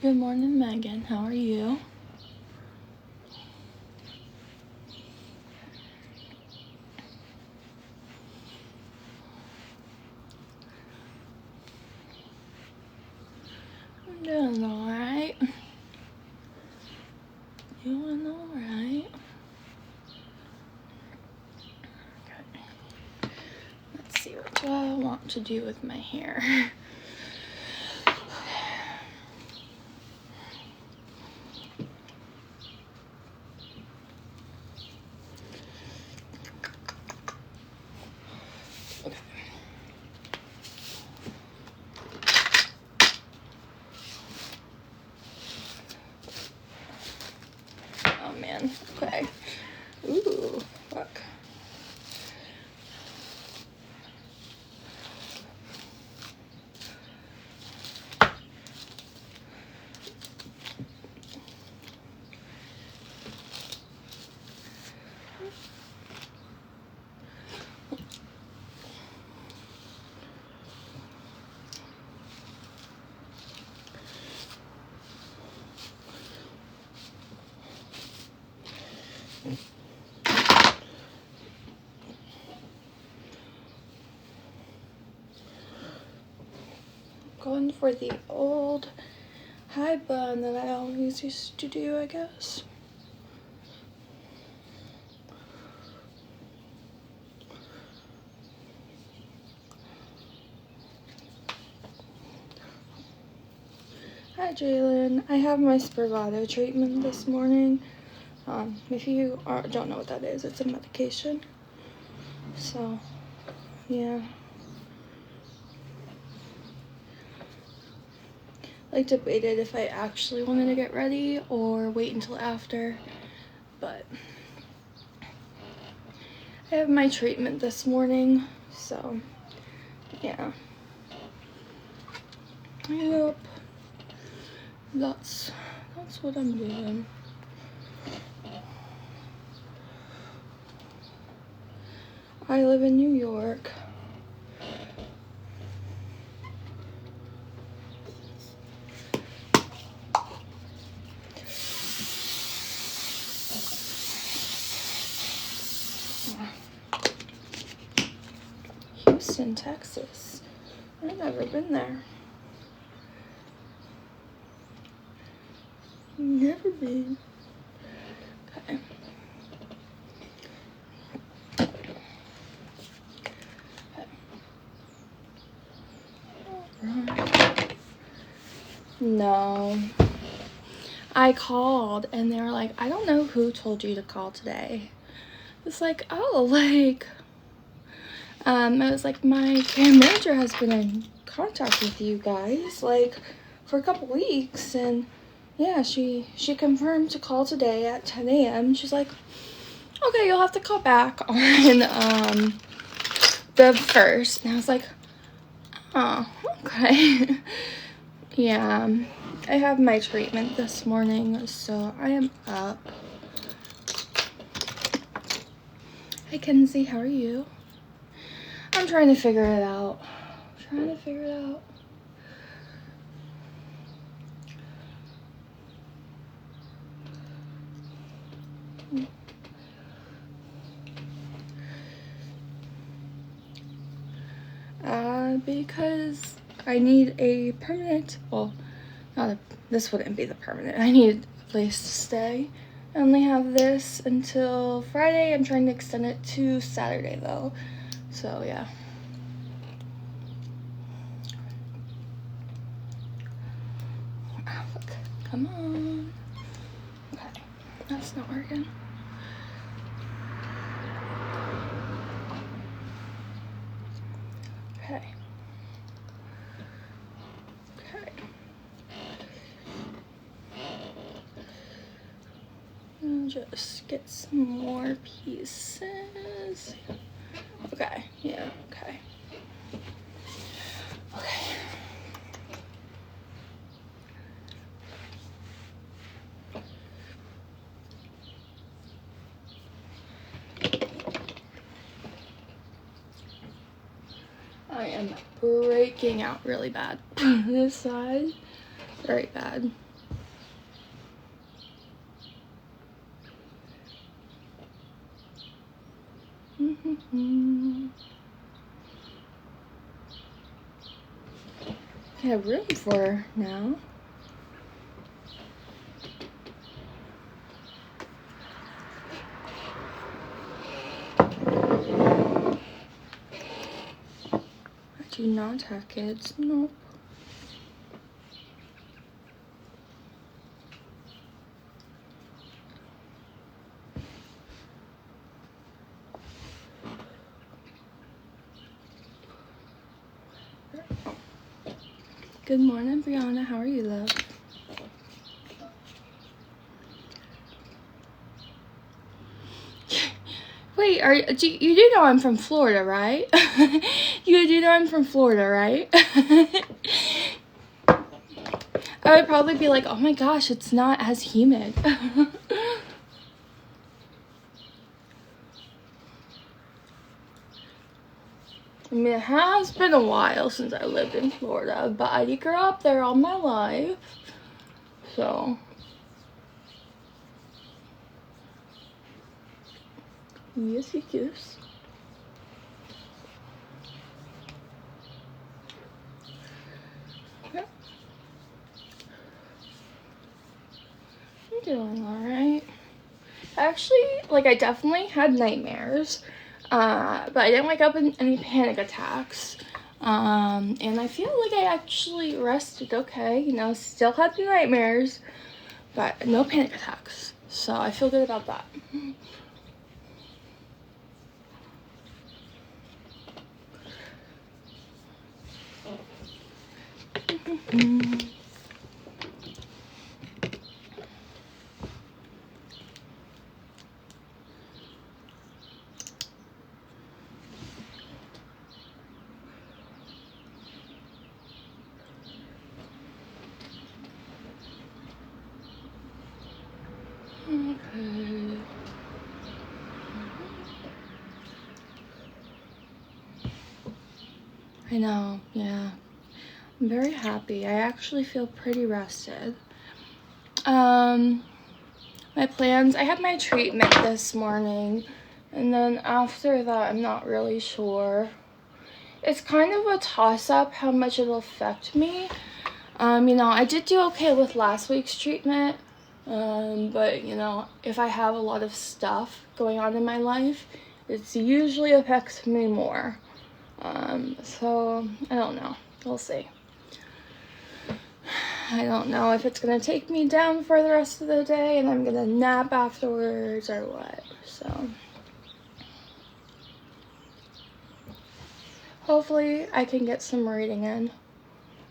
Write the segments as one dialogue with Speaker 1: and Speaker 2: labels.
Speaker 1: Good morning, Megan. How are you? I'm doing alright. Doing alright. Okay. Let's see, what do I want to do with my hair? Oh man, okay. Ooh, look. Going for the old high bun that I always used to do, I guess. Hi Jalen, I have my Spravato treatment this morning. If you don't know what that is, it's a medication. So, yeah. I debated if I actually wanted to get ready or wait until after, but I have my treatment this morning, so yeah. Yep. That's what I'm doing. I live in New York. Houston, Texas. I've never been there. Never been. Okay. No. I called and they were like, I don't know who told you to call today. It's like, oh, like, I was like, my care manager has been in contact with you guys, like, for a couple weeks, and yeah, she confirmed to call today at 10 a.m. She's like, okay, you'll have to call back on, the 1st, and I was like, oh, okay. Yeah, I have my treatment this morning, so I am up. Hi, Kenzie, how are you? I'm trying to figure it out. Because I need a permanent, well, this wouldn't be the permanent. I need a place to stay. I only have this until Friday. I'm trying to extend it to Saturday though. So yeah. Look, come on. Okay, that's not working. Okay. And just get some more pieces. Okay, yeah, okay. I am breaking out really bad. This side, very bad. I have room for her now. I do not have kids. Nope. Good morning, Brianna. How are you, love? Wait, you do know I'm from Florida, right? You do know I'm from Florida, right? I would probably be like, oh my gosh, it's not as humid. I mean, it has been a while since I lived in Florida, but I grew up there all my life, so. Yes, yes. Yep. I'm doing alright. Actually, like, I definitely had nightmares, but I didn't wake up in any panic attacks. And I feel like I actually rested okay, you know, still had the nightmares, but no panic attacks. So I feel good about that. Okay. I know, yeah. I'm very happy. I actually feel pretty rested. My plans, I had my treatment this morning, and then after that, I'm not really sure. It's kind of a toss-up how much it'll affect me. You know, I did do okay with last week's treatment, but, you know, if I have a lot of stuff going on in my life, it usually affects me more. So, I don't know. We'll see. I don't know if it's gonna take me down for the rest of the day and I'm gonna nap afterwards or what, so. Hopefully I can get some reading in.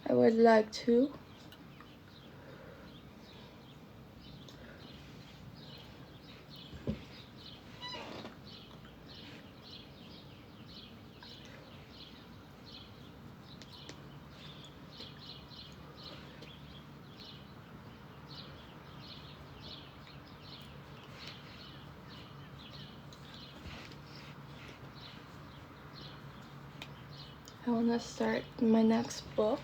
Speaker 1: I would like to. I want to start my next book.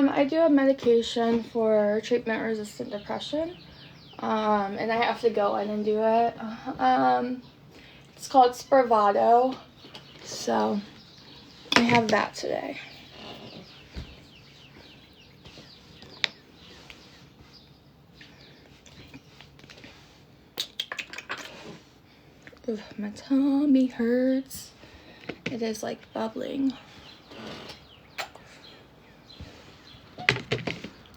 Speaker 1: I do a medication for treatment-resistant depression, and I have to go in and do it. It's called Spravato, so I have that today. Ugh, my tummy hurts. It is like bubbling.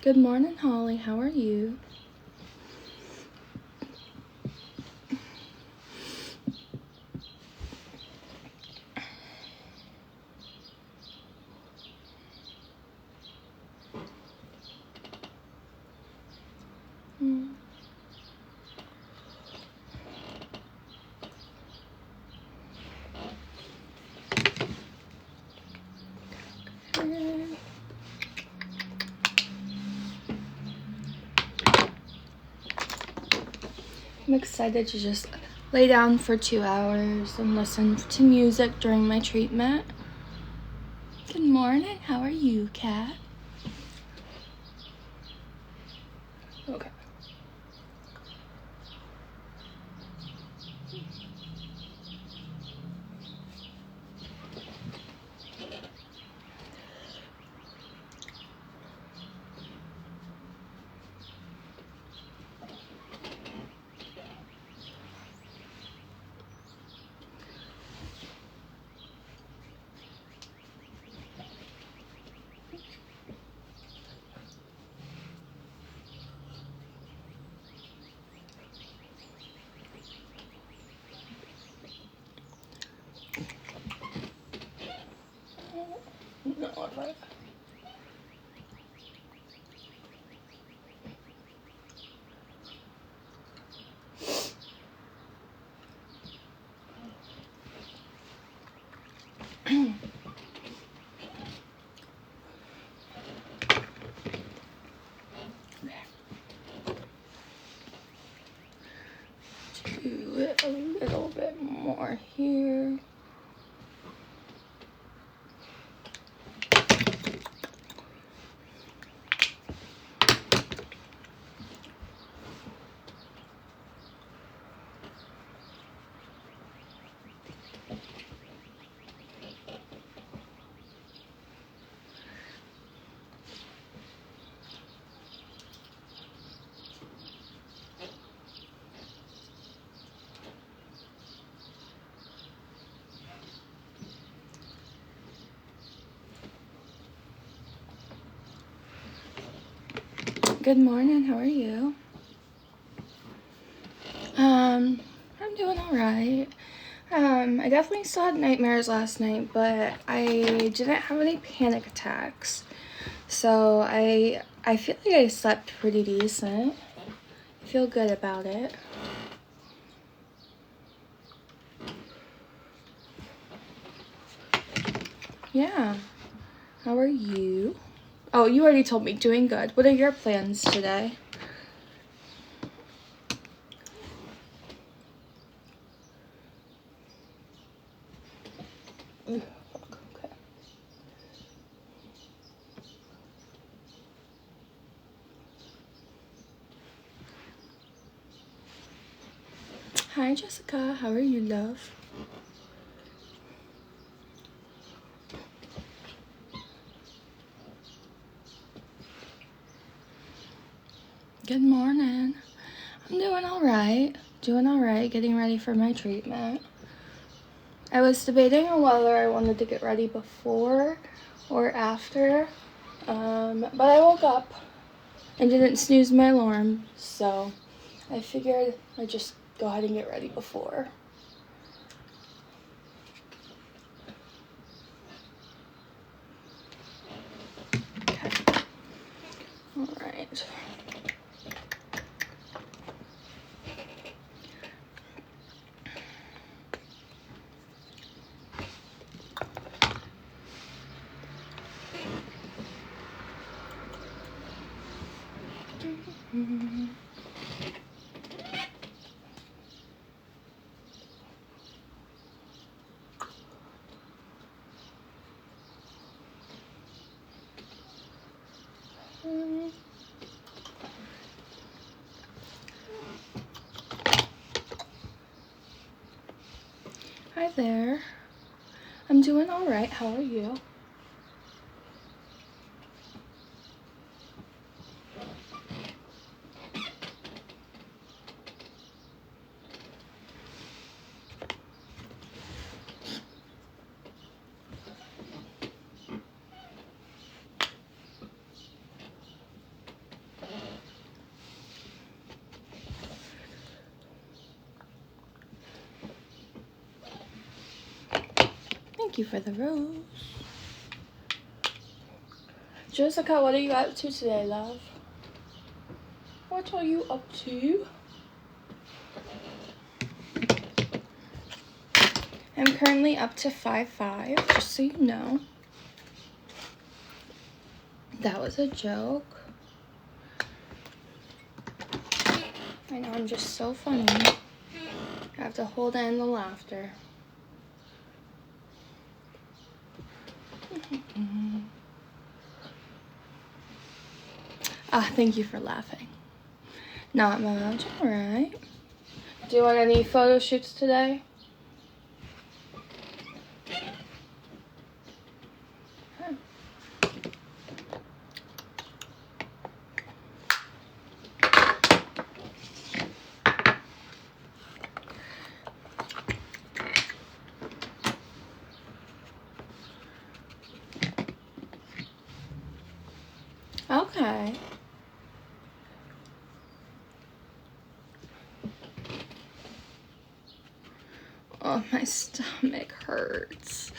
Speaker 1: Good morning, Holly. How are you? I'm excited to just lay down for 2 hours and listen to music during my treatment. Good morning. How are you, Kat? Okay. No, if I... Do it a little bit more here. Good morning. How are you? I'm doing all right. I definitely still had nightmares last night, but I didn't have any panic attacks. So I feel like I slept pretty decent. I feel good about it. Yeah. How are you? Oh, you already told me. Doing good. What are your plans today? Okay. Hi, Jessica. How are you, love? Good morning. I'm doing all right. Doing all right. Getting ready for my treatment. I was debating on whether I wanted to get ready before or after, but I woke up and didn't snooze my alarm, so I figured I'd just go ahead and get ready before. Okay. All right. Hi there. I'm doing all right. How are you? Thank you for the rose. Jessica, what are you up to today, love? What are you up to? I'm currently up to 5'5", just so you know. That was a joke. I know I'm just so funny. I have to hold in the laughter. Ah, thank you for laughing. Not much, alright. Do you want any photo shoots today? Okay. Oh, my stomach hurts.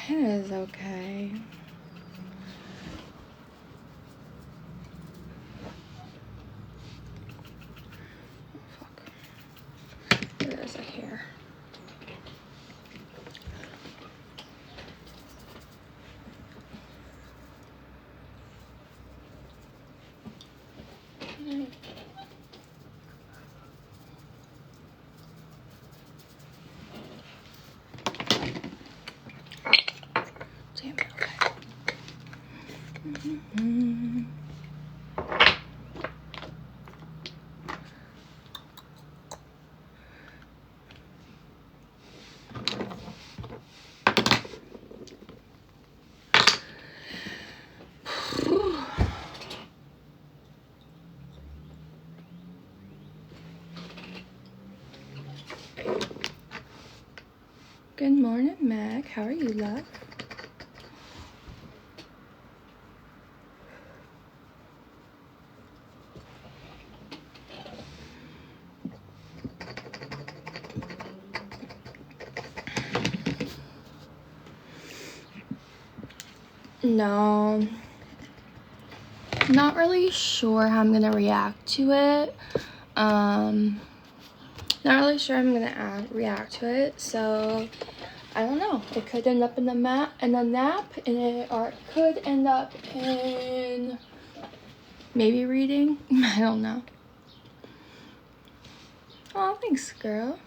Speaker 1: It is okay. There's a hair. Damn it, okay. Good morning, Meg. How are you, love? No. Not really sure how I'm gonna react to it. Not really sure I'm gonna react to it, so I don't know. It could end up in the nap, or it could end up in maybe reading. I don't know. Oh, thanks, girl.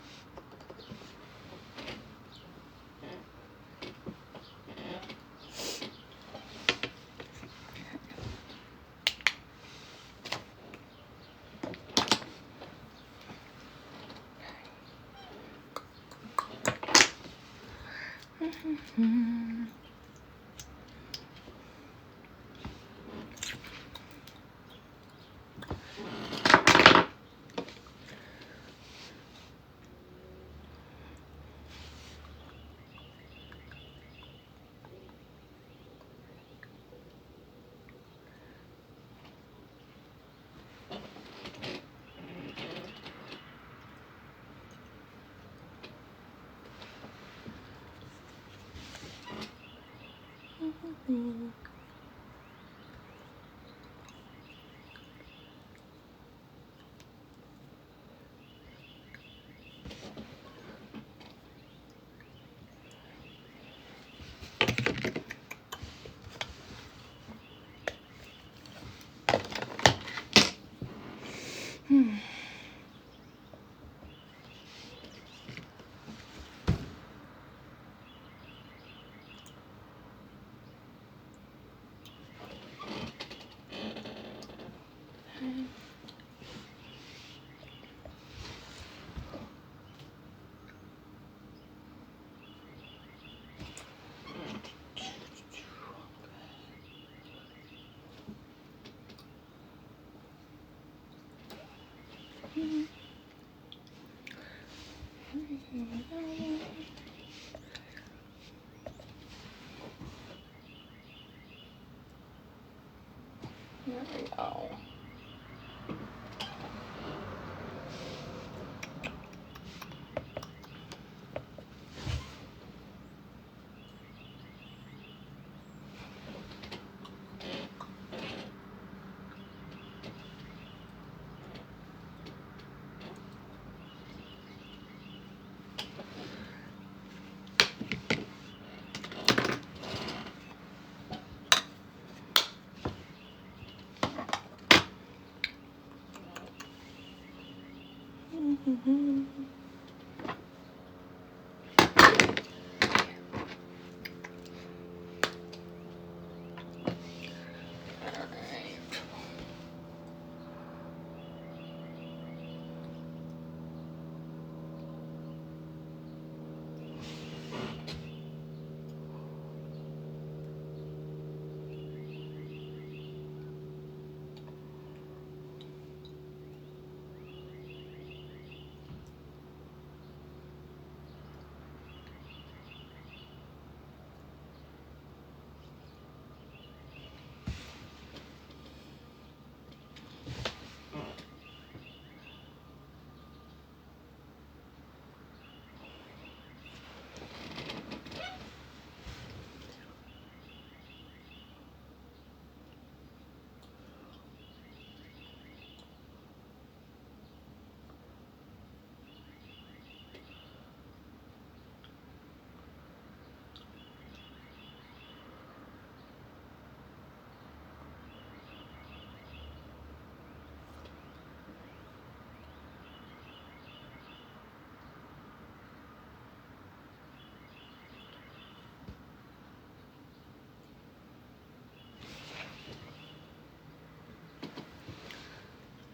Speaker 1: There we go.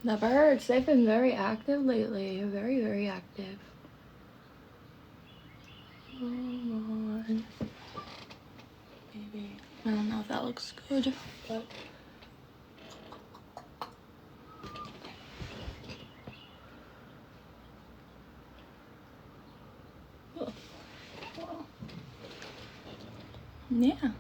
Speaker 1: The birds, they've been very active lately. Very, very active. Come on. Maybe. I don't know if that looks good, but... Oh, well. Yeah.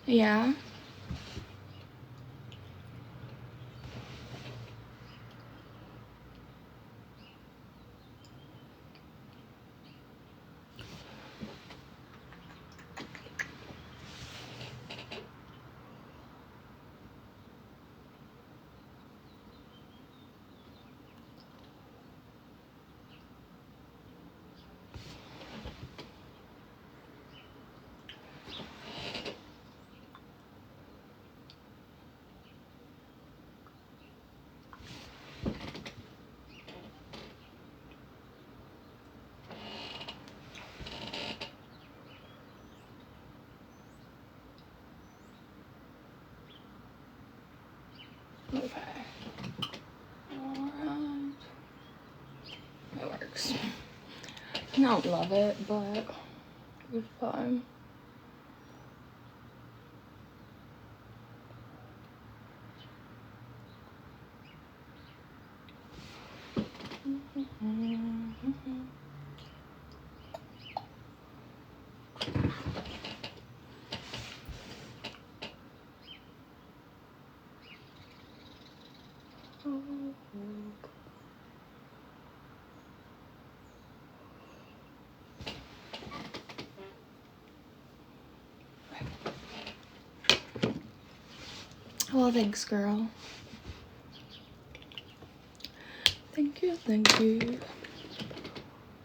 Speaker 1: Yeah. Okay. Alright. It works. I don't love it, but it's fine. Well, thanks, girl. Thank you, thank you.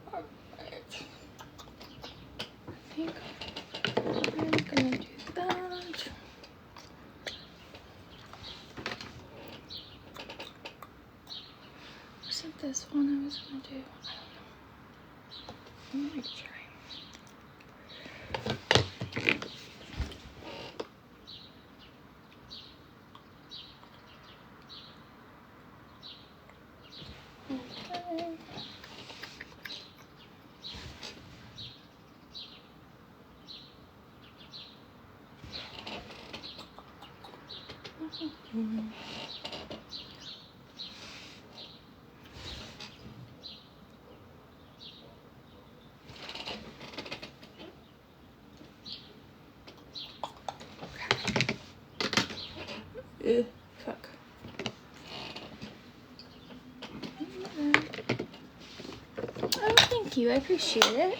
Speaker 1: Alright. I think I'm gonna do that. Wasn't this one I was gonna do? I don't know. I'm gonna try. Fuck. Oh, thank you. I appreciate it.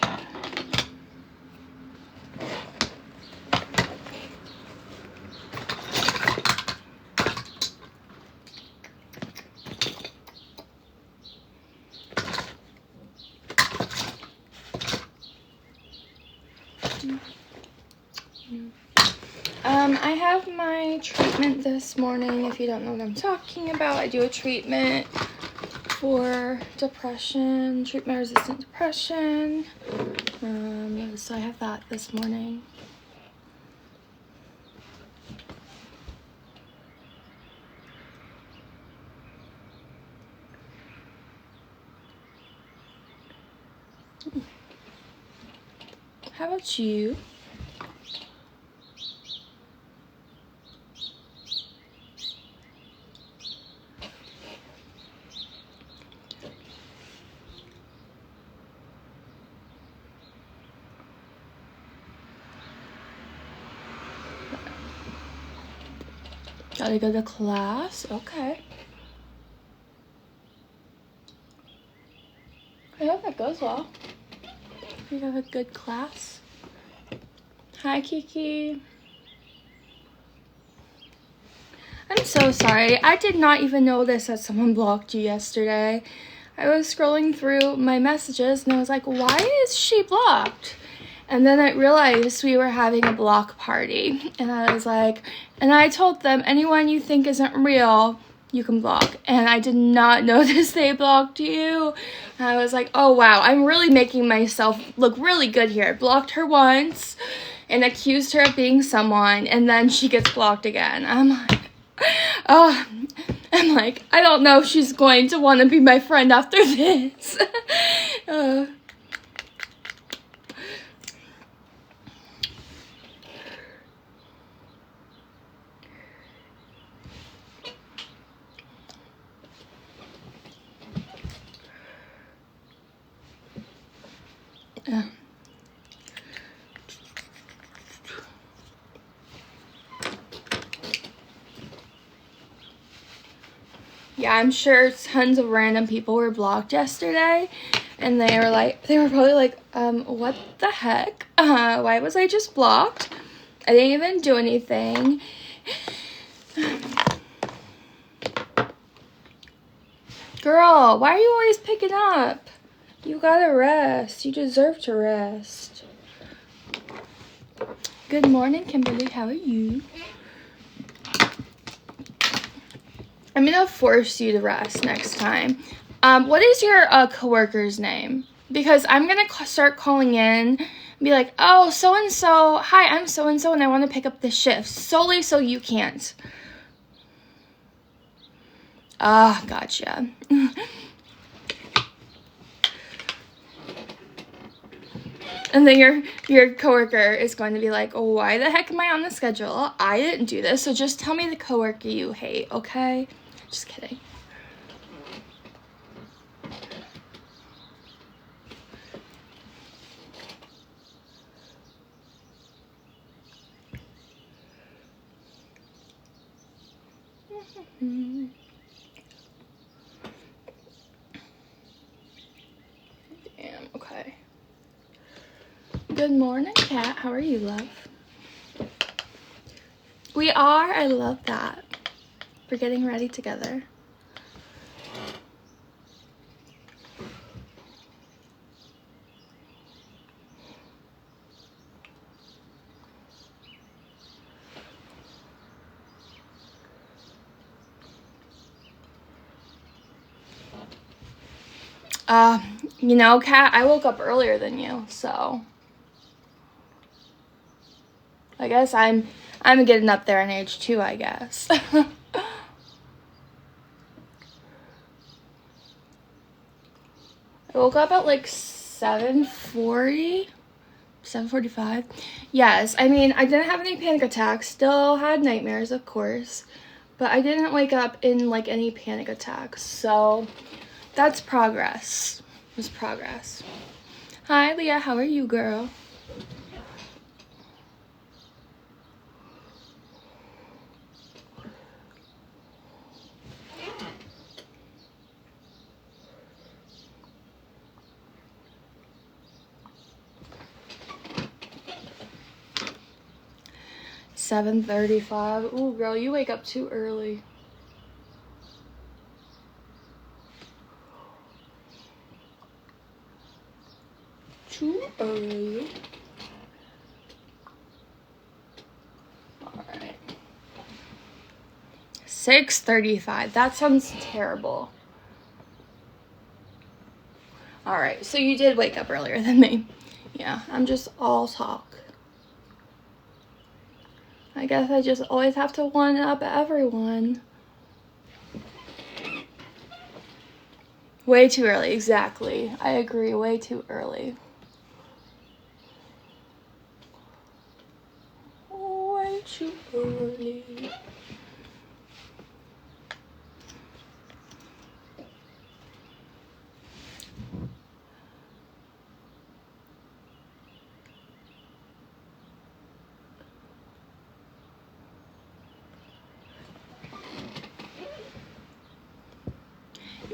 Speaker 1: I have my treatment this morning. If you don't know what I'm talking about, I do a treatment for depression, treatment-resistant depression. So I have that this morning. How about you? Gotta go to class. Okay. I hope that goes well. You have a good class. Hi, Kiki. I'm so sorry. I did not even notice that someone blocked you yesterday. I was scrolling through my messages and I was like, why is she blocked? And then I realized we were having a block party, and I was like, and I told them, anyone you think isn't real, you can block. And I did not notice they blocked you. And I was like, oh wow, I'm really making myself look really good here. I blocked her once and accused her of being someone, and then she gets blocked again. I'm like, I don't know if she's going to want to be my friend after this. Yeah, I'm sure tons of random people were blocked yesterday, and they were probably like, what the heck? Why was I just blocked? I didn't even do anything. Girl, why are you always picking up? You gotta rest. You deserve to rest. Good morning, Kimberly. How are you? I'm gonna force you to rest next time. What is your coworker's name? Because I'm gonna start calling in and be like, oh, so-and-so, hi, I'm so-and-so, and I want to pick up the shift solely so you can't. Ah, gotcha. And then your coworker is going to be like, oh, why the heck am I on the schedule? I didn't do this, so just tell me the coworker you hate, okay? Just kidding. Damn, okay. Good morning, Kat. How are you, love? We are. I love that. We're getting ready together. You know, Kat, I woke up earlier than you, so I guess I'm getting up there in age too, I guess. I woke up at like 7:40, 7:45. Yes, I mean, I didn't have any panic attacks, still had nightmares, of course, but I didn't wake up in like any panic attacks, so that's progress. It was progress. Hi, Leah, how are you, girl? $7:35. Ooh, girl, you wake up too early. Too early. Alright. 6:35. That sounds terrible. Alright, so you did wake up earlier than me. Yeah, I'm just all talk. I guess I just always have to one-up everyone. Way too early, exactly. I agree, way too early. Way too early.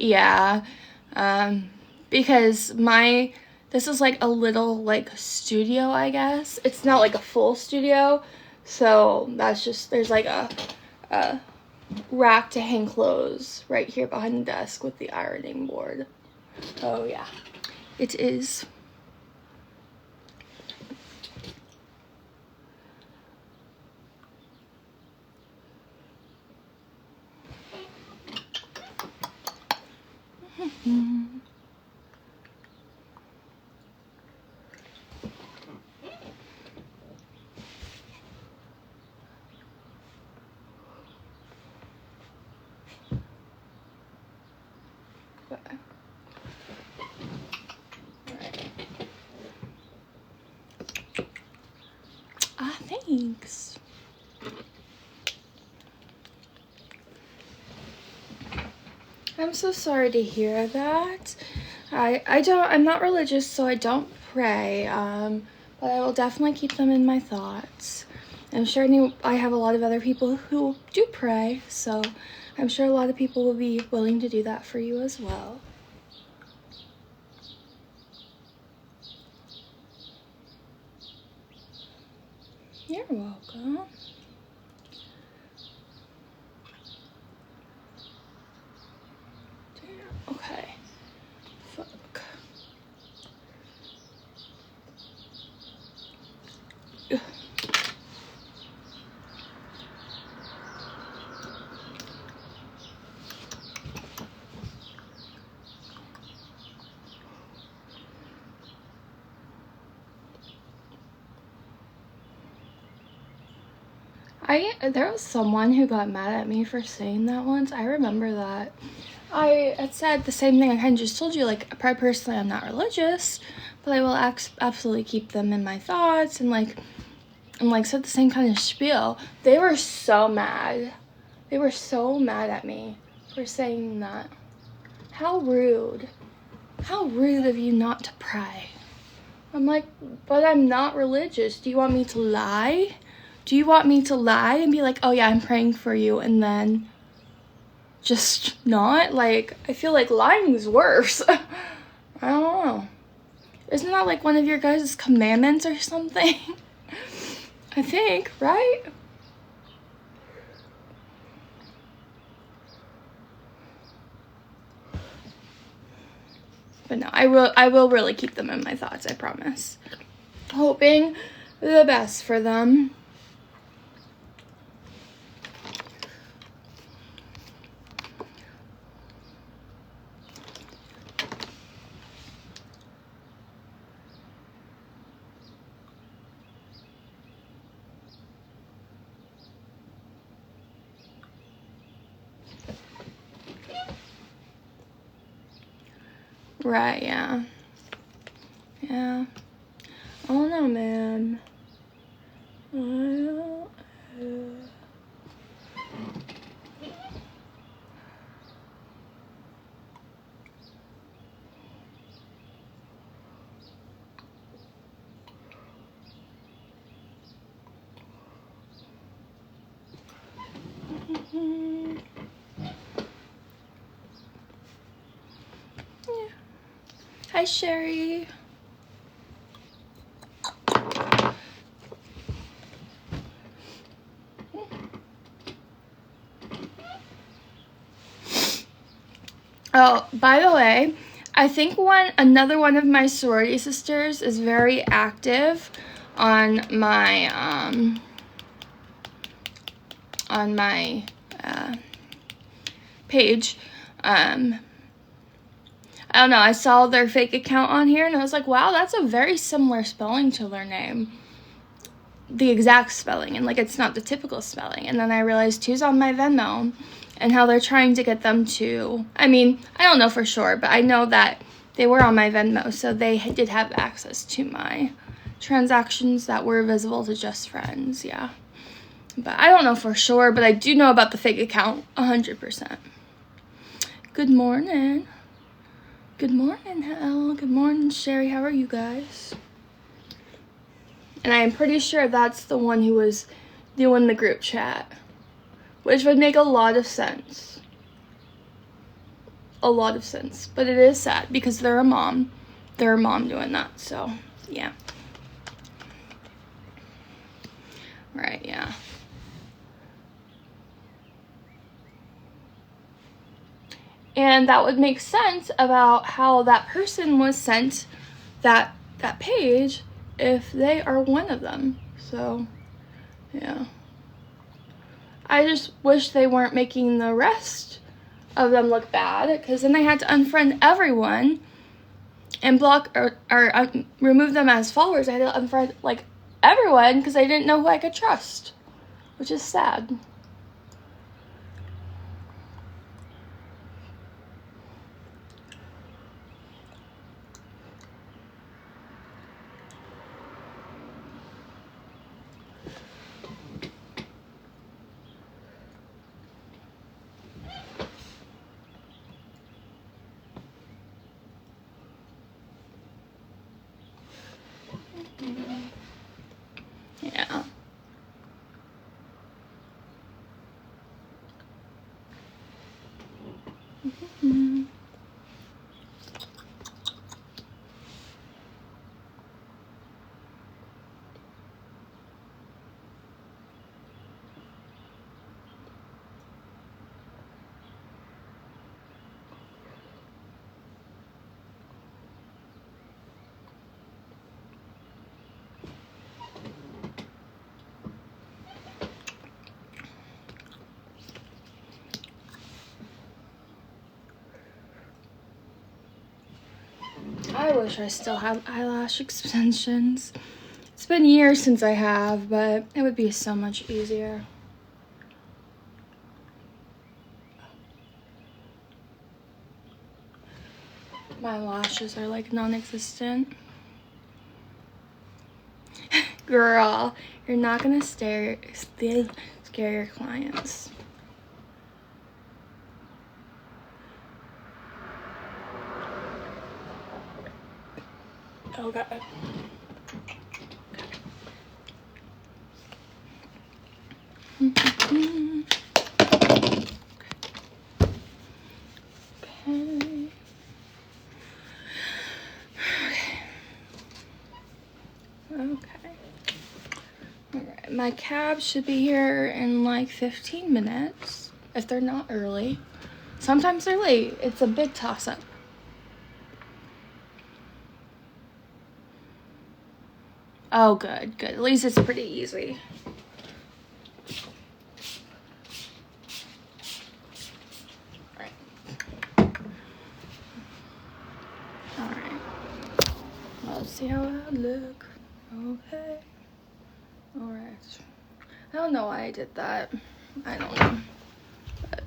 Speaker 1: Yeah, because this is like a little like studio, I guess. It's not like a full studio, so that's just, there's like a rack to hang clothes right here behind the desk with the ironing board. Oh yeah, it is. Thanks. I'm so sorry to hear that. I'm not religious, so I don't pray, but I will definitely keep them in my thoughts. I'm sure I have a lot of other people who do pray, so I'm sure a lot of people will be willing to do that for you as well. You're welcome. Okay. Fuck. Ugh. There was someone who got mad at me for saying that once. I remember that. I had said the same thing I kind of just told you, like, personally I'm not religious, but I will absolutely keep them in my thoughts, and said the same kind of spiel. They were so mad. They were so mad at me for saying that. How rude. How rude of you not to pray. I'm like, but I'm not religious. Do you want me to lie? Do you want me to lie and be like, oh yeah, I'm praying for you, and then just not? Like, I feel like lying is worse. I don't know. Isn't that like one of your guys' commandments or something? I think, right? But no, I will really keep them in my thoughts, I promise. Hoping the best for them. Right, yeah. Yeah. Oh no, man. Yeah. Hi, Sherry. Oh, by the way, I think another one of my sorority sisters is very active on my page. I don't know, I saw their fake account on here and I was like, wow, that's a very similar spelling to their name. The exact spelling, and like it's not the typical spelling. And then I realized who's on my Venmo and how they're trying to get them to, I mean, I don't know for sure, but I know that they were on my Venmo, so they did have access to my transactions that were visible to just friends, yeah. But I don't know for sure, but I do know about the fake account 100%. Good morning. Good morning, Hal. Good morning, Sherry. How are you guys? And I am pretty sure that's the one who was doing the group chat, which would make a lot of sense. A lot of sense. But it is sad because they're a mom. They're a mom doing that, so yeah. Right, yeah. And that would make sense about how that person was sent that page if they are one of them. So, yeah. I just wish they weren't making the rest of them look bad, because then I had to unfriend everyone and block or remove them as followers. I had to unfriend like everyone because I didn't know who I could trust, which is sad. Yeah. Mm-hmm. I wish I still had eyelash extensions. It's been years since I have, but it would be so much easier. My lashes are like non-existent. Girl, you're not gonna scare your clients. Okay. Okay. Okay. Alright, my cab should be here in like 15 minutes, if they're not early. Sometimes they're late. It's a big toss-up. Oh, good, good. At least it's pretty easy. Alright. Let's see how I look. Okay. Alright. I don't know why I did that. I don't know. But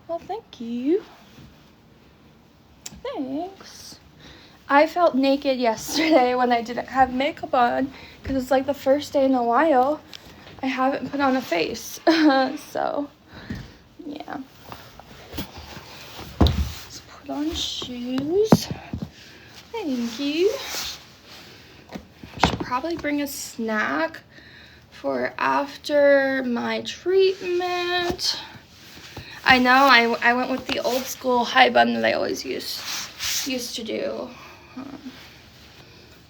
Speaker 1: well, thank you. Thanks. I felt naked yesterday when I didn't have makeup on because it's like the first day in a while I haven't put on a face. So, yeah. Let's put on shoes. Thank you. Should probably bring a snack for after my treatment. I know I went with the old school high bun that I always used to do.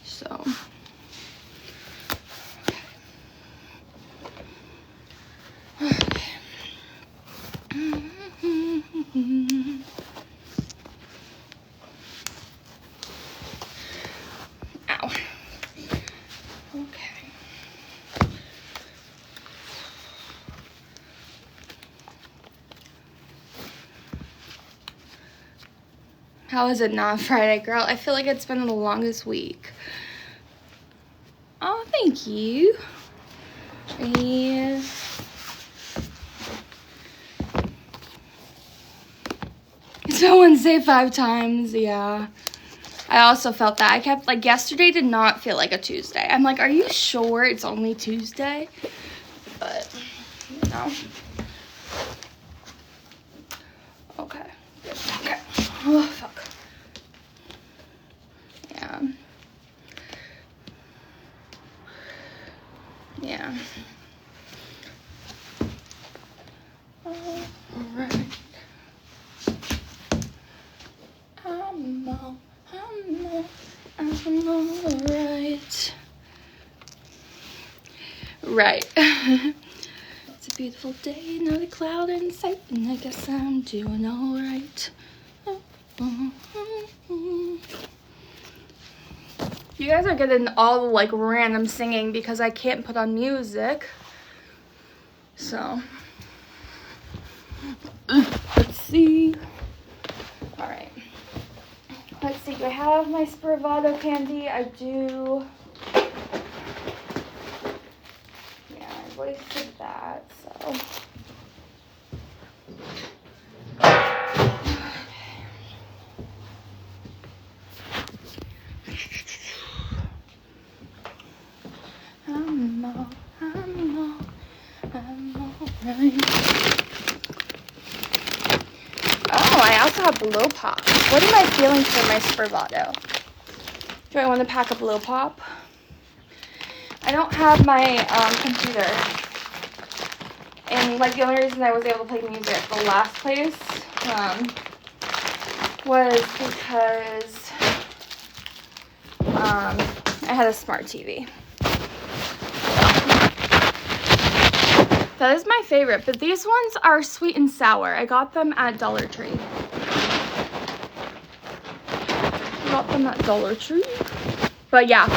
Speaker 1: So okay. Ow. Okay. How is it not Friday, girl? I feel like it's been the longest week. Oh, thank you. Yeah. Someone say 5 times, yeah. I also felt that. I kept, like, yesterday did not feel like a Tuesday. I'm like, are you sure it's only Tuesday? But, you know. Okay. Okay. Oh, fuck. Yeah. Yeah. Alright. I'm alright. Right. It's a beautiful day, not a cloud in sight, and I guess I'm doing alright. You guys are getting all like random singing because I can't put on music. So, let's see. All right. Let's see. Do I have my Spravato candy? I do. Yeah, I wasted that, so. I'm alright. Oh, I also have Blow Pop. What am I feeling for my Spravato? Do I want to pack a Blow Pop? I don't have my computer. And like the only reason I was able to play music at the last place was because I had a smart TV. That is my favorite, but these ones are sweet and sour. I got them at Dollar Tree. But yeah,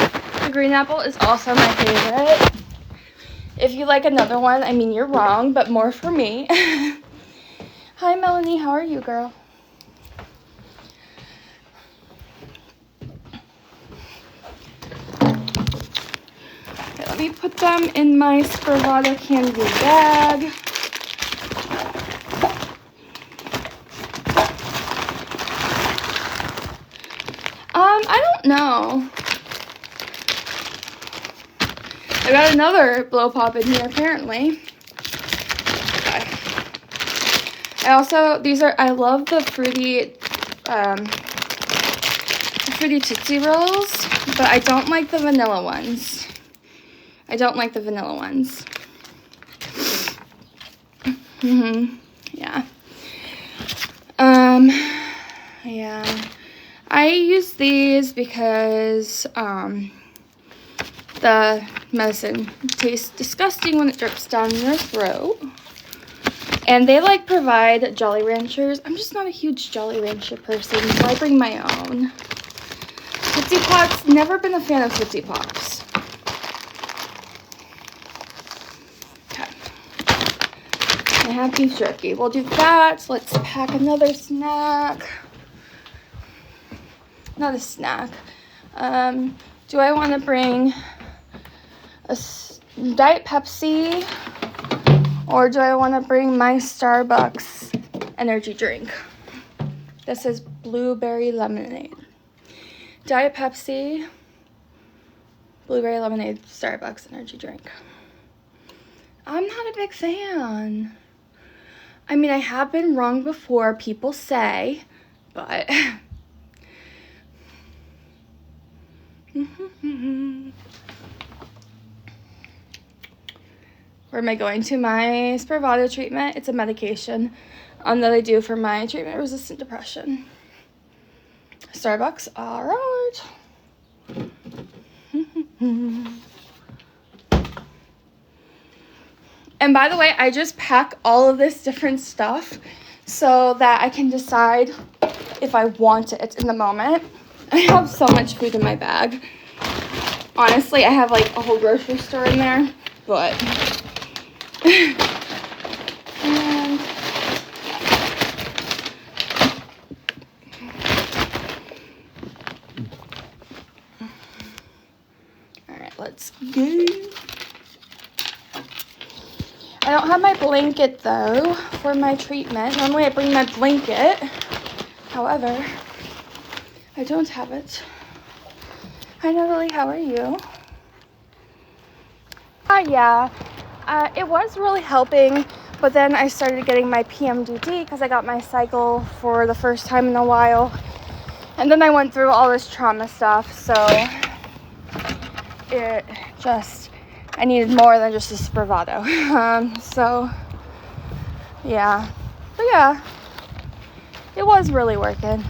Speaker 1: the green apple is also my favorite. If you like another one, I mean, you're wrong, but more for me. Hi, Melanie. How are you, girl? Okay, let me put them in my Spravato candy bag. I don't know. I got another Blow Pop in here, apparently. Okay. I love the fruity Tootsie Rolls, but I don't like the vanilla ones. Yeah. Yeah. I use these because, the medicine tastes disgusting when it drips down your throat. And they like provide Jolly Ranchers. I'm just not a huge Jolly Rancher person, so I bring my own. Tootsie Pops, never been a fan of Tootsie Pops. Okay. I have beef jerky. We'll do that. Let's pack another snack. Not a snack. Do I want to bring a Diet Pepsi, or do I want to bring my Starbucks energy drink? This is blueberry lemonade. Diet Pepsi, blueberry lemonade, Starbucks energy drink. I'm not a big fan. I mean, I have been wrong before, people say, but... Where am I going to? My Spravato treatment. It's a medication that I do for my treatment-resistant depression. Starbucks, all right. And by the way, I just pack all of this different stuff so that I can decide if I want it in the moment. I have so much food in my bag. Honestly, I have like a whole grocery store in there, but... and... Alright, let's go. I don't have my blanket, though, for my treatment. Normally I bring my blanket. However, I don't have it. Hi, Natalie. How are you? Yeah. It was really helping, but then I started getting my PMDD because I got my cycle for the first time in a while. And then I went through all this trauma stuff, so I needed more than just a Spravato. So, yeah. But yeah, it was really working.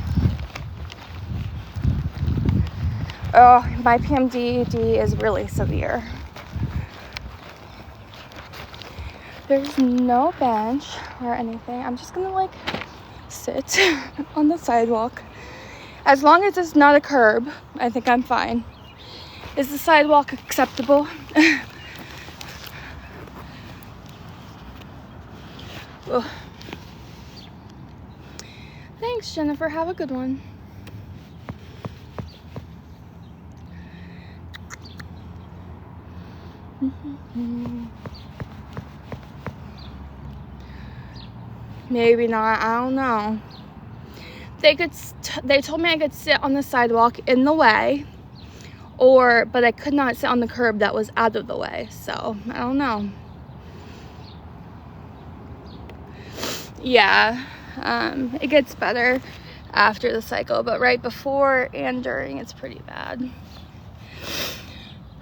Speaker 1: Oh, my PMDD is really severe. There's no bench or anything. I'm just gonna like sit on the sidewalk. As long as it's not a curb, I think I'm fine. Is the sidewalk acceptable? Ugh. Thanks, Jennifer. Have a good one. Maybe not. I don't know. They told me I could sit on the sidewalk in the way, but I could not sit on the curb that was out of the way. So I don't know. Yeah, it gets better after the cycle, but right before and during, it's pretty bad.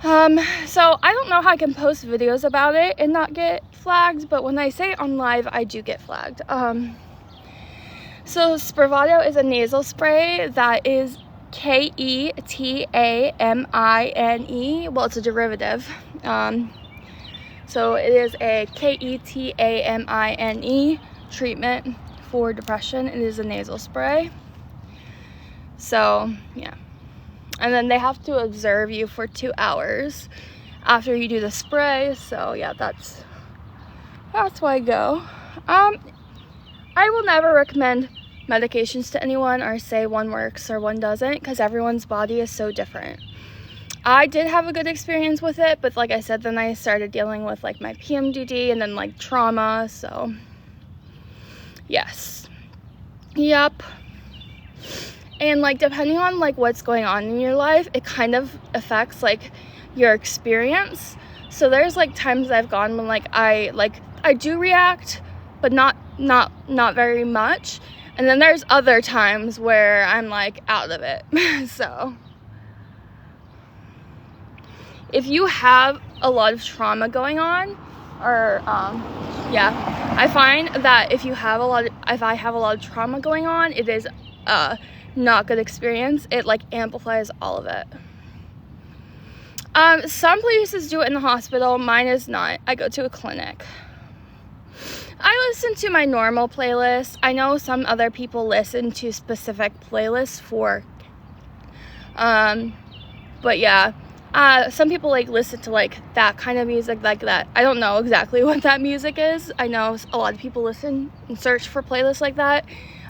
Speaker 1: So I don't know how I can post videos about it and not get flagged, but when I say it on live, I do get flagged. So Spravato is a nasal spray that is Ketamine. Well, it's a derivative. So it is a Ketamine treatment for depression. It is a nasal spray. So, yeah. And then they have to observe you for 2 hours after you do the spray. So, yeah, that's why I go. I will never recommend medications to anyone or say one works or one doesn't, because everyone's body is so different. I did have a good experience with it, but like I said, then I started dealing with like my PMDD and then like trauma. So yes, yep. And like depending on like what's going on in your life, it kind of affects like your experience. So there's like times I've gone when like I do react, but not very much. And then there's other times where I'm like out of it. So if you have a lot of trauma going on, or yeah, I find that if I have a lot of trauma going on, it is not good experience. It like amplifies all of it. Some places do it in the hospital. Mine is not. I go to a clinic. I listen to my normal playlist. I know some other people listen to specific playlists for, but yeah, some people like listen to like that kind of music, like that. I don't know exactly what that music is. I know a lot of people listen and search for playlists like that.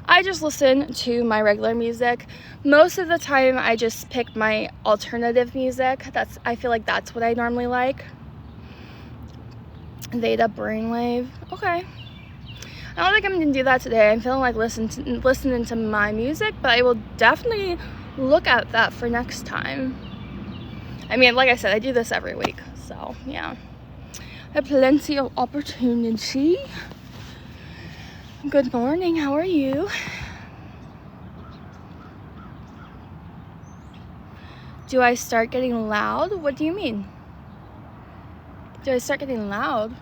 Speaker 1: I just listen to my regular music. Most of the time, I just pick my alternative music. I feel like that's what I normally like. Theta Brainwave. Okay. I don't think I'm gonna do that today. I'm feeling like listening to my music, but I will definitely look at that for next time. I mean, like I said, I do this every week, so yeah. I have plenty of opportunity. Good morning, how are you? Do I start getting loud? What do you mean? Do I start getting loud?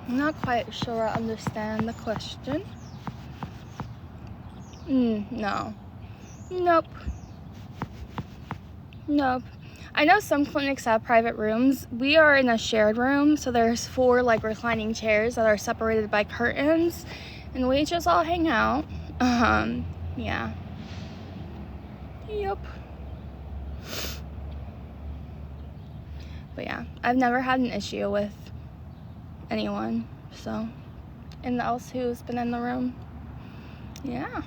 Speaker 1: I'm not quite sure I understand the question. No. Nope. I know some clinics have private rooms. We are in a shared room, so there's 4 like reclining chairs that are separated by curtains, and we just all hang out. Yeah. Yep. But yeah, I've never had an issue with anyone, so, and else who's been in the room. Yeah.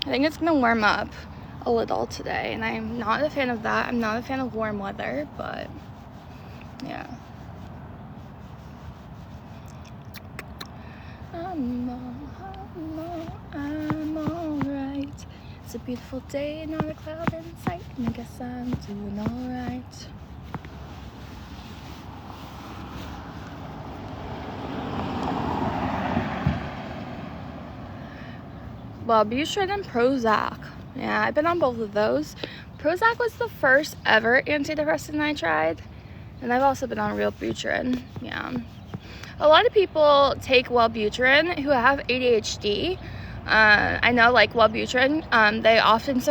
Speaker 1: I think it's gonna warm up a little today, and I'm not a fan of that. I'm not a fan of warm weather, but yeah. I'm alright. It's a beautiful day, not a cloud in sight, and I guess I'm doing alright. Wellbutrin and Prozac. Yeah, I've been on both of those. Prozac was the first ever antidepressant I tried, and I've also been on Wellbutrin. Yeah. A lot of people take Wellbutrin who have ADHD. I know like Wellbutrin, they often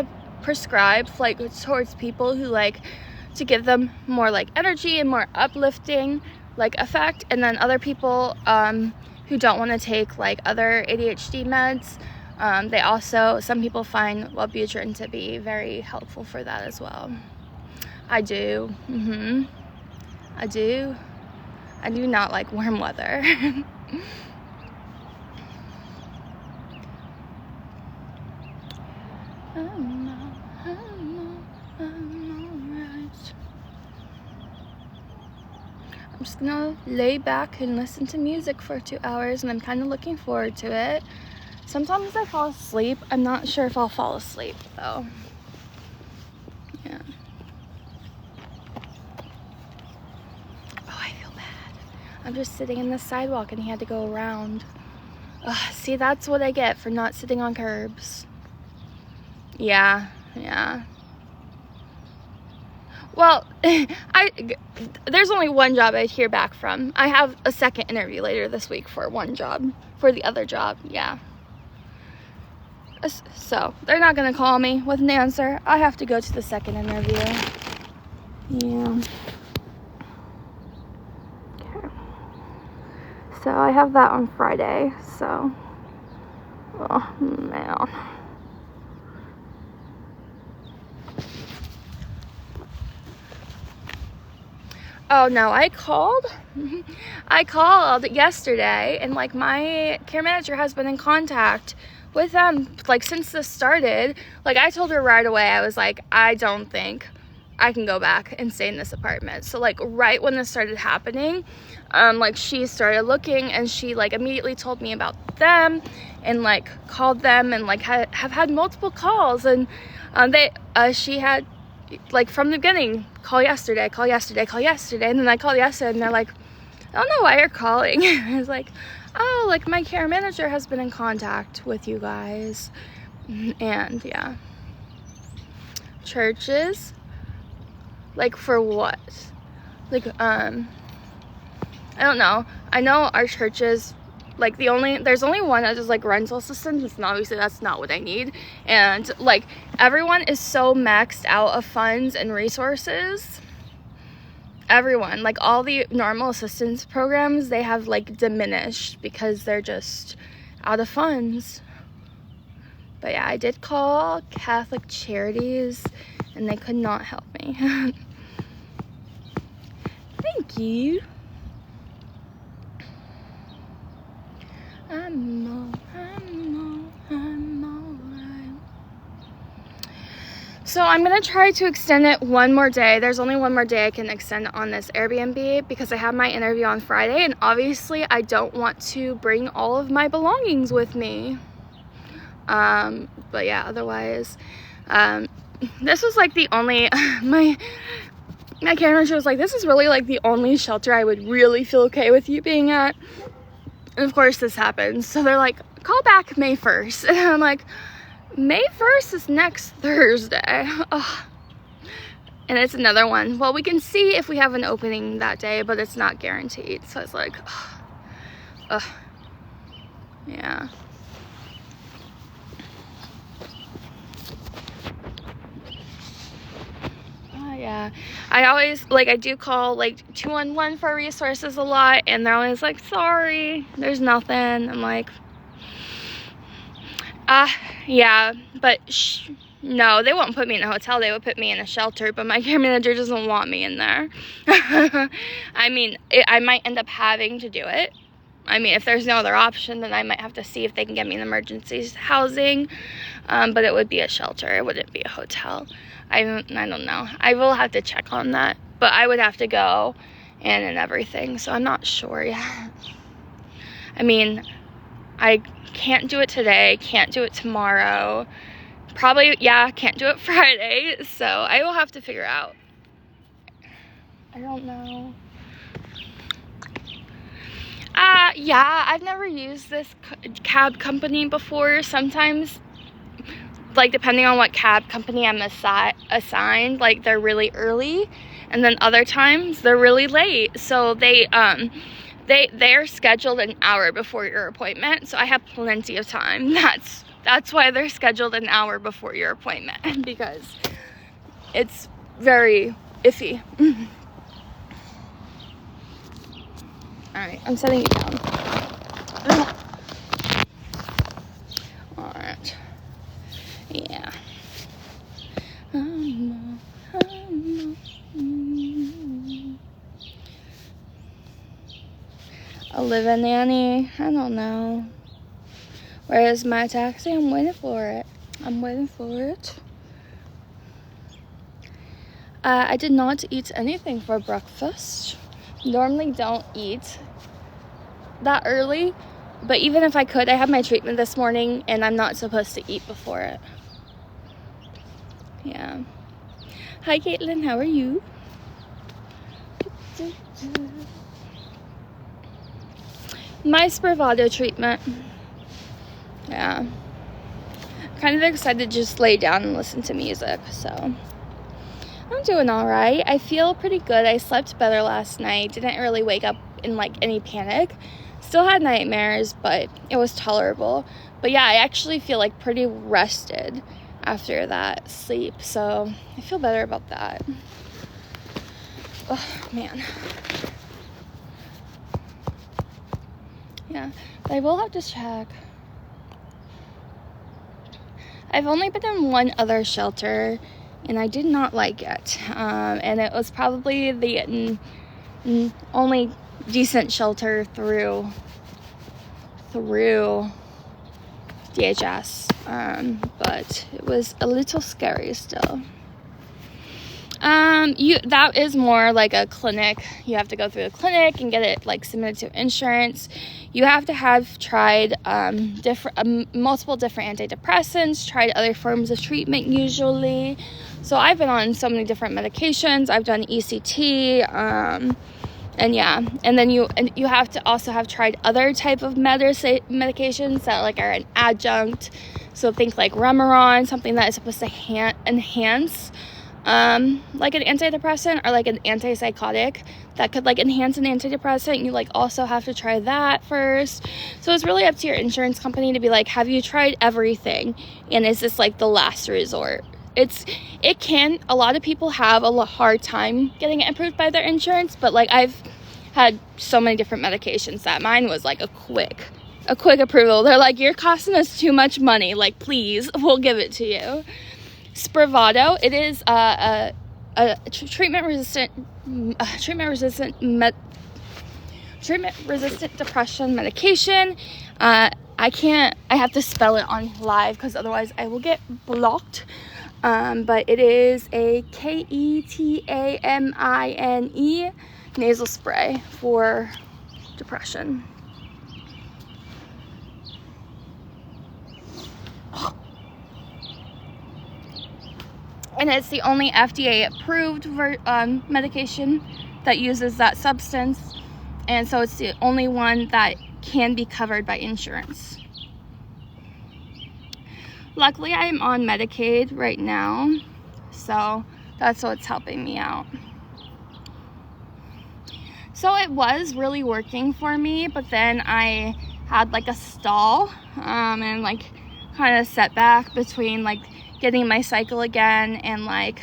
Speaker 1: prescribe like towards people who like to give them more like energy and more uplifting like effect, and then other people who who don't want to take like other ADHD meds. They also, some people find Wellbutrin to be very helpful for that as well. I do. I do. I do not like warm weather. I'm just gonna lay back and listen to music for 2 hours, and I'm kind of looking forward to it. Sometimes I fall asleep. I'm not sure if I'll fall asleep though. Yeah. Oh, I feel bad. I'm just sitting in the sidewalk and he had to go around. Ugh, see, that's what I get for not sitting on curbs. Yeah. Well, there's only one job I'd hear back from. I have a second interview later this week for one job. For the other job, yeah. So, they're not gonna call me with an answer. I have to go to the second interview. Yeah. Okay. So, I have that on Friday, so. Oh, man. Oh no, I called yesterday, and like my care manager has been in contact with them like since this started. Like I told her right away, I was like, I don't think I can go back and stay in this apartment. So like right when this started happening, like she started looking, and she like immediately told me about them and like called them, and like have had multiple calls, and she had like from the beginning, call yesterday, and then I called yesterday, and they're like, I don't know why you're calling. I was like, oh, like my care manager has been in contact with you guys. And yeah, churches, like for what? Like I don't know. I know our churches, like there's only one that does like rental systems, and obviously that's not what I need. And like everyone is so maxed out of funds and resources. Everyone, like all the normal assistance programs, they have like diminished because they're just out of funds. But yeah, I did call Catholic Charities, and they could not help me. Thank you. I'm alright. So I'm gonna try to extend it one more day. There's only one more day I can extend on this Airbnb because I have my interview on Friday, and obviously I don't want to bring all of my belongings with me. But yeah, otherwise, this was like the only, my care manager was like, this is really like the only shelter I would really feel okay with you being at. And of course this happens. So they're like, call back May 1st. And I'm like, May 1st is next Thursday. Ugh. And it's another one. Well, we can see if we have an opening that day, but it's not guaranteed. So it's like, ugh. Yeah. Yeah, I always, like, I do call, like, 211 for resources a lot, and they're always like, sorry, there's nothing. I'm like, yeah, but no, they won't put me in a hotel. They would put me in a shelter, but my care manager doesn't want me in there. I mean, I might end up having to do it. I mean, if there's no other option, then I might have to see if they can get me an emergency housing, but it would be a shelter. It wouldn't be a hotel. I don't know. I will have to check on that, but I would have to go and everything, so I'm not sure yet. I mean, I can't do it today, can't do it tomorrow, probably, yeah, can't do it Friday, so I will have to figure out. I don't know. Yeah, I've never used this cab company before. Sometimes, like, depending on what cab company I'm assigned, like, they're really early, and then other times they're really late. So they're scheduled an hour before your appointment, so I have plenty of time. That's why they're scheduled an hour before your appointment, because it's very iffy. All right, I'm setting it down. live-in nanny. I don't know. Where is my taxi? I'm waiting for it. I did not eat anything for breakfast. Normally don't eat that early, but even if I could, I had my treatment this morning and I'm not supposed to eat before it. Yeah. Hi Caitlin, how are you? My Spravato treatment. Yeah. Kind of excited to just lay down and listen to music, so I'm doing all right. I feel pretty good. I slept better last night. Didn't really wake up in like any panic. Still had nightmares, but it was tolerable. But yeah, I actually feel like pretty rested after that sleep, so I feel better about that. Oh man. Yeah, but I will have to check. I've only been in one other shelter and I did not like it, and it was probably the only decent shelter through DHS, but it was a little scary still. That is more like a clinic. You have to go through a clinic and get it like submitted to insurance. You have to have tried multiple different antidepressants, tried other forms of treatment usually. So I've been on so many different medications. I've done ECT, and yeah, and then you have to also have tried other type of medications that like are an adjunct. So think like Remeron, something that is supposed to enhance like an antidepressant or like an antipsychotic that could like enhance an antidepressant. You like also have to try that first. So it's really up to your insurance company to be like, have you tried everything, and is this like the last resort? A lot of people have a hard time getting it approved by their insurance, but like I've had so many different medications that mine was like a quick approval. They're like, you're costing us too much money, like please, we'll give it to you. Spravato, it is a treatment resistant depression medication. I have to spell it on live because otherwise I will get blocked. But it is a ketamine nasal spray for depression. And it's the only FDA approved medication that uses that substance, and so it's the only one that can be covered by insurance. Luckily, I am on Medicaid right now, so that's what's helping me out. So it was really working for me, but then I had like a stall and like kind of setback between like getting my cycle again and like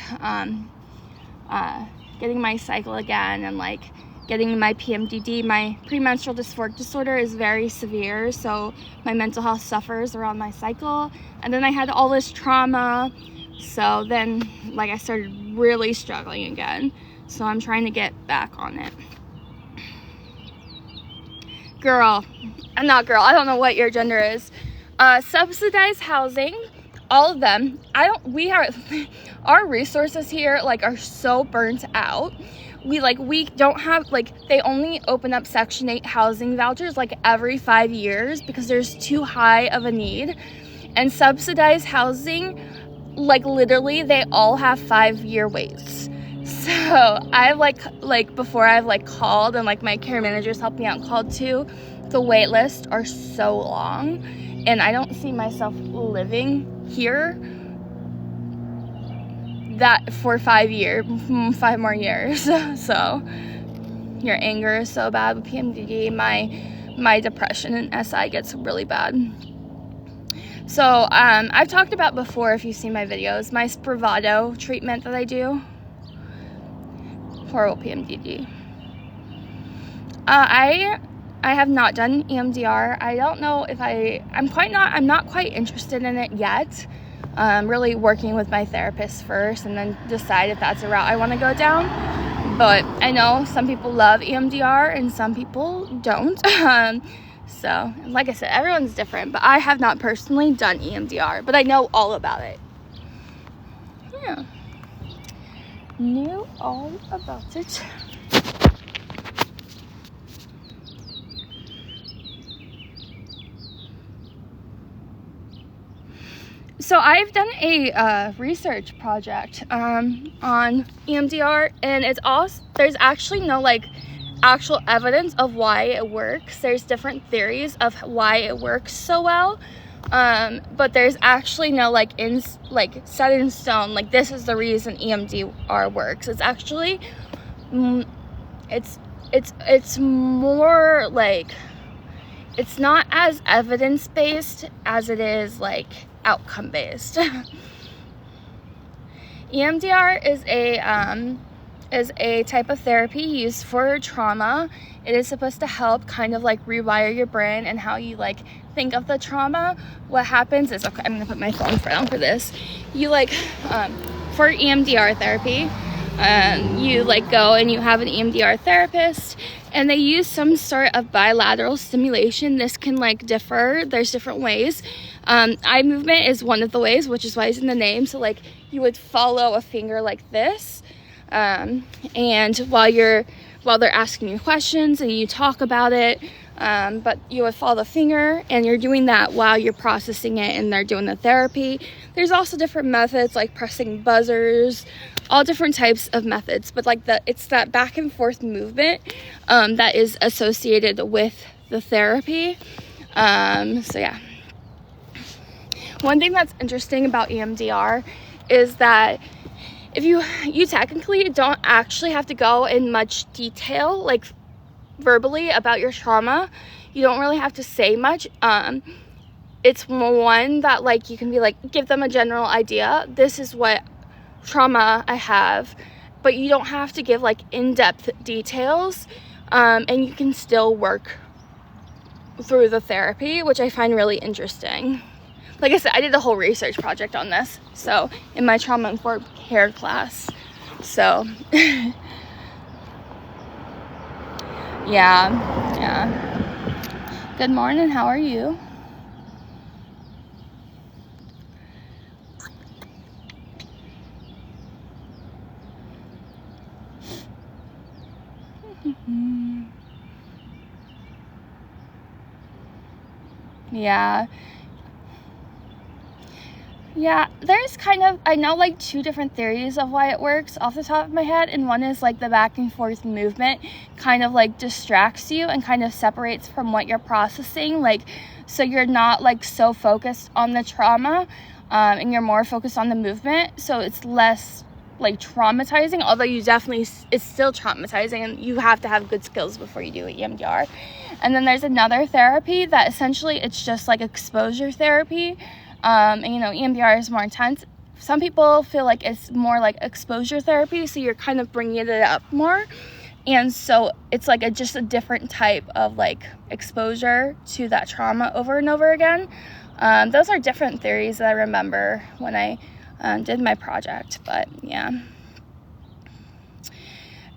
Speaker 1: getting my PMDD. My premenstrual dysphoric disorder is very severe, so my mental health suffers around my cycle. And then I had all this trauma, so then like I started really struggling again. So I'm trying to get back on it. I don't know what your gender is. Subsidized housing, all of them. Our resources here like are so burnt out. We don't have, like, they only open up Section 8 housing vouchers like every 5 years because there's too high of a need. And subsidized housing, like literally they all have 5-year waits. So I've before I've like called, and like my care managers helped me out and called too, the wait lists are so long, and I don't see myself living here that for 5 more years. So your anger is so bad with PMDD. My depression and SI gets really bad. So I've talked about before, if you've seen my videos, my Spravato treatment that I do. Horrible PMDD. I have not done EMDR. I don't know if I'm not quite interested in it yet. Really working with my therapist first and then decide if that's a route I want to go down. but I know some people love EMDR and some people don't. So like I said, everyone's different, but I have not personally done EMDR, but I know all about it. Yeah, knew all about it. So I've done a research project on EMDR, and it's also, there's actually no like actual evidence of why it works. There's different theories of why it works so well, but there's actually no like set in stone, like this is the reason EMDR works. It's actually it's more like, it's not as evidence-based as it is like outcome-based. EMDR is a type of therapy used for trauma. It is supposed to help kind of like rewire your brain and how you like think of the trauma. What happens is, okay, I'm gonna put my phone down for this. You like for EMDR therapy, you like go and you have an EMDR therapist, and they use some sort of bilateral stimulation. This can like differ. There's different ways. Eye movement is one of the ways, which is why it's in the name. So like you would follow a finger like this, and while they're asking you questions and you talk about it, but you would follow the finger, and you're doing that while you're processing it and they're doing the therapy. There's also different methods like pressing buzzers, all different types of methods, but like it's that back and forth movement that is associated with the therapy. So yeah. One thing that's interesting about EMDR is that if you technically don't actually have to go in much detail, like verbally, about your trauma. You don't really have to say much. It's one that like you can be like, give them a general idea. This is what trauma I have, but you don't have to give like in-depth details, and you can still work through the therapy, which I find really interesting. Like I said, I did a whole research project on this, so in my trauma-informed care class. So yeah. Good morning, how are you? Yeah, there's kind of, I know like two different theories of why it works off the top of my head, and one is like the back and forth movement kind of like distracts you and kind of separates from what you're processing, like so you're not like so focused on the trauma, and you're more focused on the movement, so it's less like traumatizing, although it's still traumatizing, and you have to have good skills before you do EMDR. And then there's another therapy that essentially it's just like exposure therapy. And you know, EMDR is more intense. Some people feel like it's more like exposure therapy, so you're kind of bringing it up more, and so it's like just a different type of like exposure to that trauma over and over again. Those are different theories that I remember when I did my project, but yeah,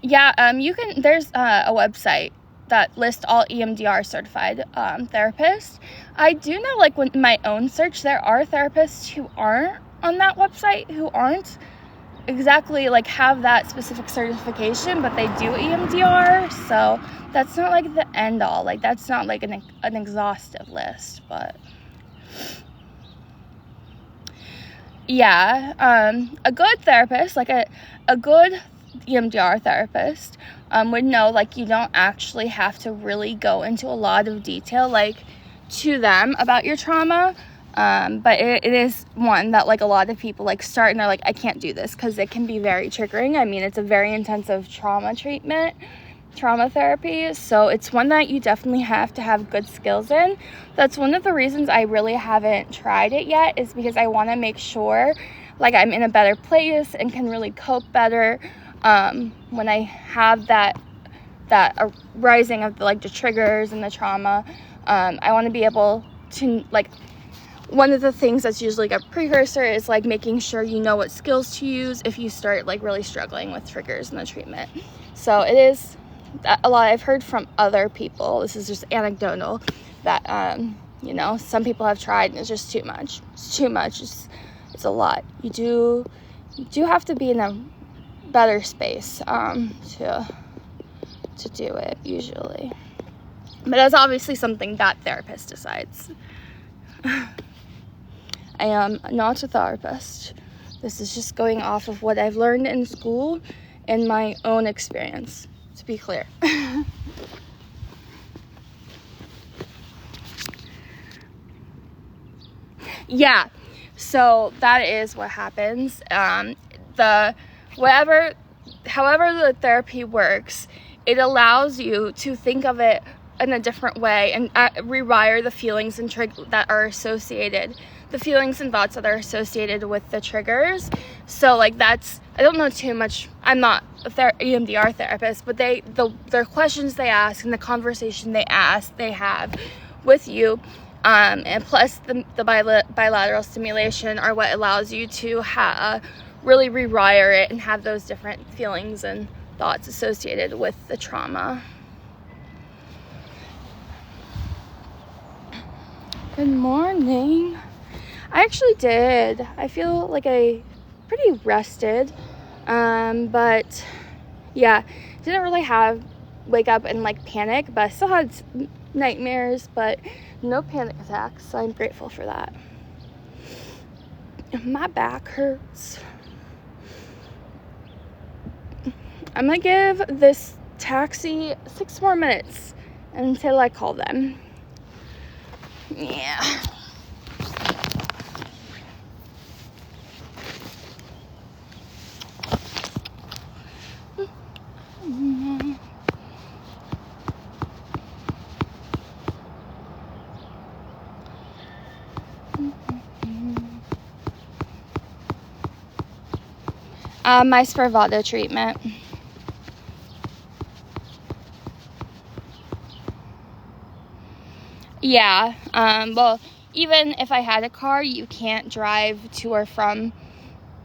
Speaker 1: there's a website that lists all EMDR certified therapists. I do know, like, when my own search, there are therapists who aren't on that website, who aren't exactly like have that specific certification, but they do EMDR, so that's not like the end all, like that's not like an exhaustive list. But yeah, a good therapist, like a good EMDR therapist would know like you don't actually have to really go into a lot of detail like to them about your trauma, but it is one that like a lot of people like start and they're like, I can't do this, because it can be very triggering. I mean, it's a very intensive trauma therapy, so it's one that you definitely have to have good skills in. That's one of the reasons I really haven't tried it yet, is because I want to make sure like I'm in a better place and can really cope better when I have that rising of the triggers and the trauma. I want to be able to, like, one of the things that's usually like a precursor is like making sure you know what skills to use if you start like really struggling with triggers in the treatment. So it is a lot. I've heard from other people, this is just anecdotal, that you know, some people have tried and it's just too much. It's too much. It's a lot. You do have to be in a better space to do it usually. But that's obviously something that therapist decides. I am not a therapist. This is just going off of what I've learned in school and my own experience, to be clear. Yeah, so that is what happens. However the therapy works, it allows you to think of it in a different way and rewire the feelings and that are associated, the feelings and thoughts that are associated with the triggers. So like that's, I don't know too much, I'm not a EMDR therapist, but their questions they ask and the conversation they have with you, and plus the bilateral stimulation are what allows you to really rewire it and have those different feelings and thoughts associated with the trauma. Good morning. I actually did. I feel like I pretty rested, but yeah, didn't really wake up and like panic, but I still had nightmares, but no panic attacks, so I'm grateful for that. My back hurts. I'm gonna give this taxi 6 more minutes until I call them. Yeah. My Spravato treatment. Yeah, well, even if I had a car, you can't drive to or from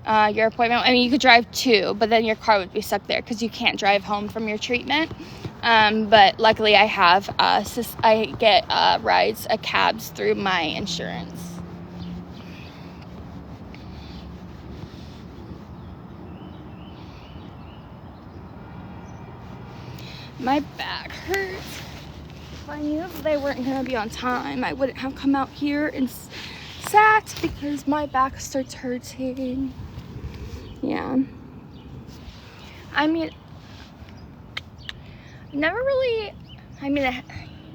Speaker 1: your appointment. I mean, you could drive to, but then your car would be stuck there because you can't drive home from your treatment. But luckily I have, I get rides, cabs through my insurance. My back hurts. If I knew they weren't going to be on time, I wouldn't have come out here and sat because my back starts hurting. Yeah. I mean,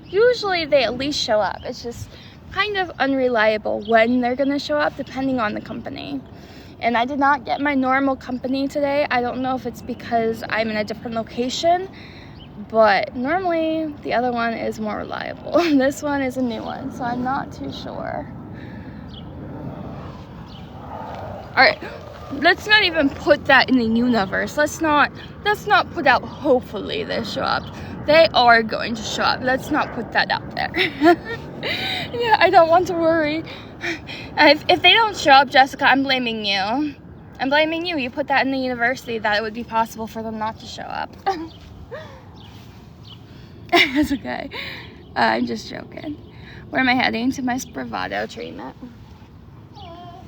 Speaker 1: usually they at least show up. It's just kind of unreliable when they're going to show up depending on the company. And I did not get my normal company today. I don't know if it's because I'm in a different location, but normally the other one is more reliable. This one is a new one, so I'm not too sure. Alright, let's not even put that in the universe. Let's not put out hopefully they show up. They are going to show up. Let's not put that out there. Yeah, I don't want to worry. If they don't show up, Jessica, I'm blaming you. I'm blaming you. You put that in the university that it would be possible for them not to show up. It's okay. I'm just joking. Where am I heading? To my Spravato treatment.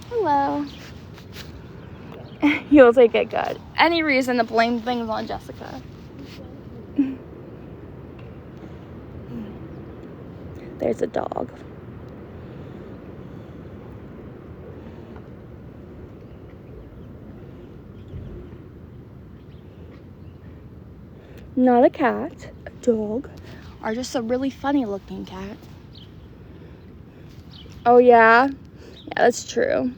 Speaker 1: Hello. You'll take it good. Any reason to blame things on Jessica. There's a dog. Not a cat, a dog, or just a really funny looking cat. Oh yeah? Yeah, that's true.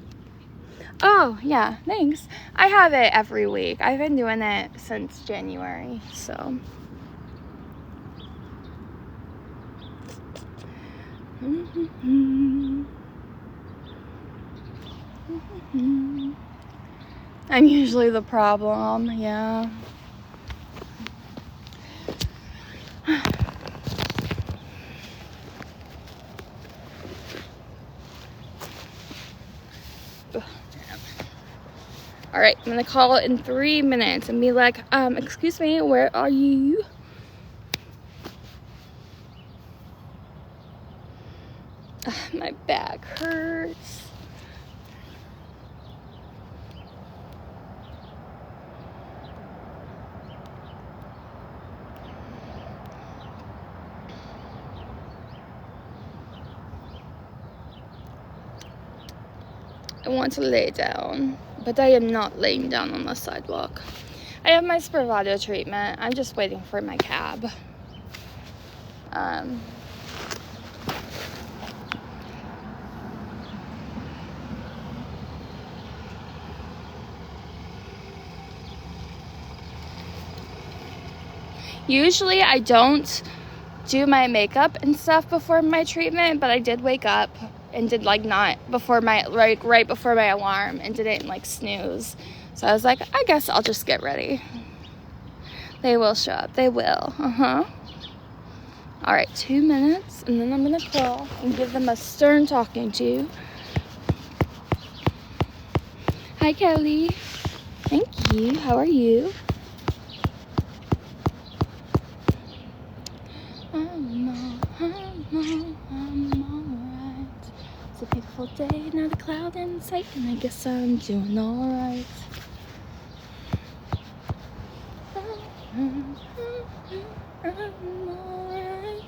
Speaker 1: Oh yeah, thanks. I have it every week. I've been doing it since January, so. I'm usually the problem, yeah. All right, I'm gonna call it in 3 minutes and be like, excuse me, where are you? My back hurts. I want to lay down, but I am not laying down on the sidewalk. I have my Spravato treatment. I'm just waiting for my cab. Usually I don't do my makeup and stuff before my treatment, but I did wake up and did like not before my right before my alarm and didn't like snooze. So I was like, I guess I'll just get ready. They will show up. They will. All right, 2 minutes, and then I'm gonna call and give them a stern talking to. Hi, Kelly. Thank you. How are you? I'm alright. It's a beautiful day, not a cloud in sight, and I guess I'm doing alright. I'm alright.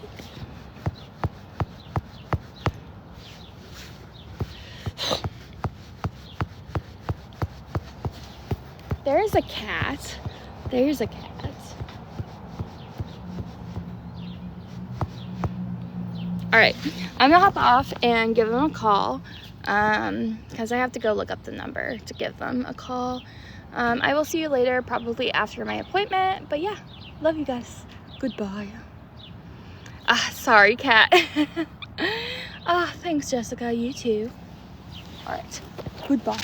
Speaker 1: There's a cat. There's a cat. All right, I'm gonna hop off and give them a call because I have to go look up the number to give them a call. I will see you later, probably after my appointment, but yeah, love you guys. Goodbye. Sorry, cat. Thanks, Jessica. You too. All right, goodbye.